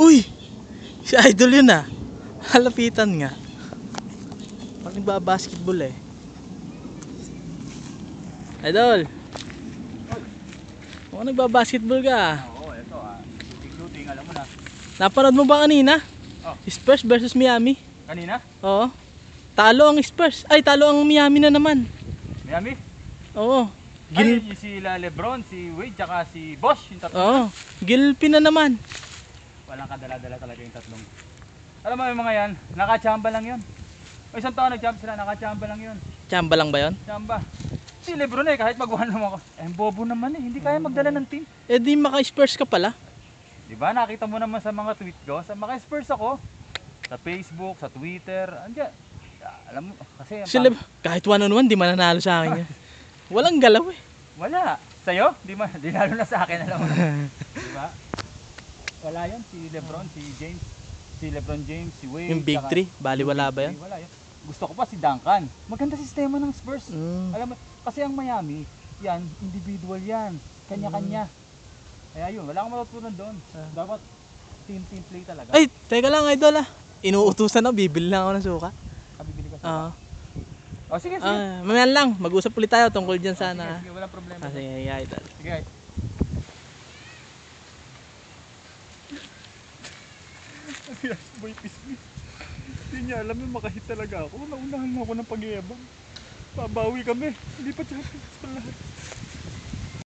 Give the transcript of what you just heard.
Uy! Si Idol yun ah. Halapitan nga. Pag nagbabasketball eh. Idol! Mukhang nagbabasketball ka ah. Oo, ito shooting, alam mo na. Napanood mo ba kanina? Oh. Spurs versus Miami? Kanina? Oo. Talo ang Spurs. Ay, talo ang Miami na naman. Miami? Oo. Ay, sila Lebron, si Wade, tsaka si Bosh, yung tatlong. Oo. Gilpin na naman. Walang kadala-dala talaga yung tatlong. Alam mo yung mga yan, nakachamba lang yun. O isang taon nag-jump sila, nakachamba lang yun. Chamba lang ba yun? Chamba. Si Lebron kahit mag-1 naman ako. Bobo naman hindi kaya magdala ng team. Eh di maka-Spurs ka pala. Diba, nakita mo naman sa mga tweet ko, sa maka-Spurs ako. Sa Facebook, sa Twitter, andyan. Alam mo, kasi Kahit 1-on-1, di mananalo sa akin yan. Walang galaw eh. wala. Sa'yo? Di lalo na sa akin, alam mo. Diba? Wala yan, si Lebron, si James. Si Lebron James, si Wade. Yung Big 3, baliwala ba yan? Wala yan. Gusto ko pa si Duncan. Maganda sistema ng Spurs. Alam mo, kasi ang Miami, yan, individual yan. Kanya-kanya. Kaya yun, wala akong matutunan doon. Dapat team play talaga. Ay, teka lang Idol ah. Inuutusan ako, bibili lang ako ng suka. Bibili ka Oo. Oh, sige. Mamaya lang, mag-usap ulit tayo tungkol dyan sana. Sige, walang problema. Sige, Idol. Sige. Boy, pismis. Hindi niya alam na makahit talaga ako. Naunahan na ako ng pag-iabang. Babawi kami. Hindi pa champions pa lahat.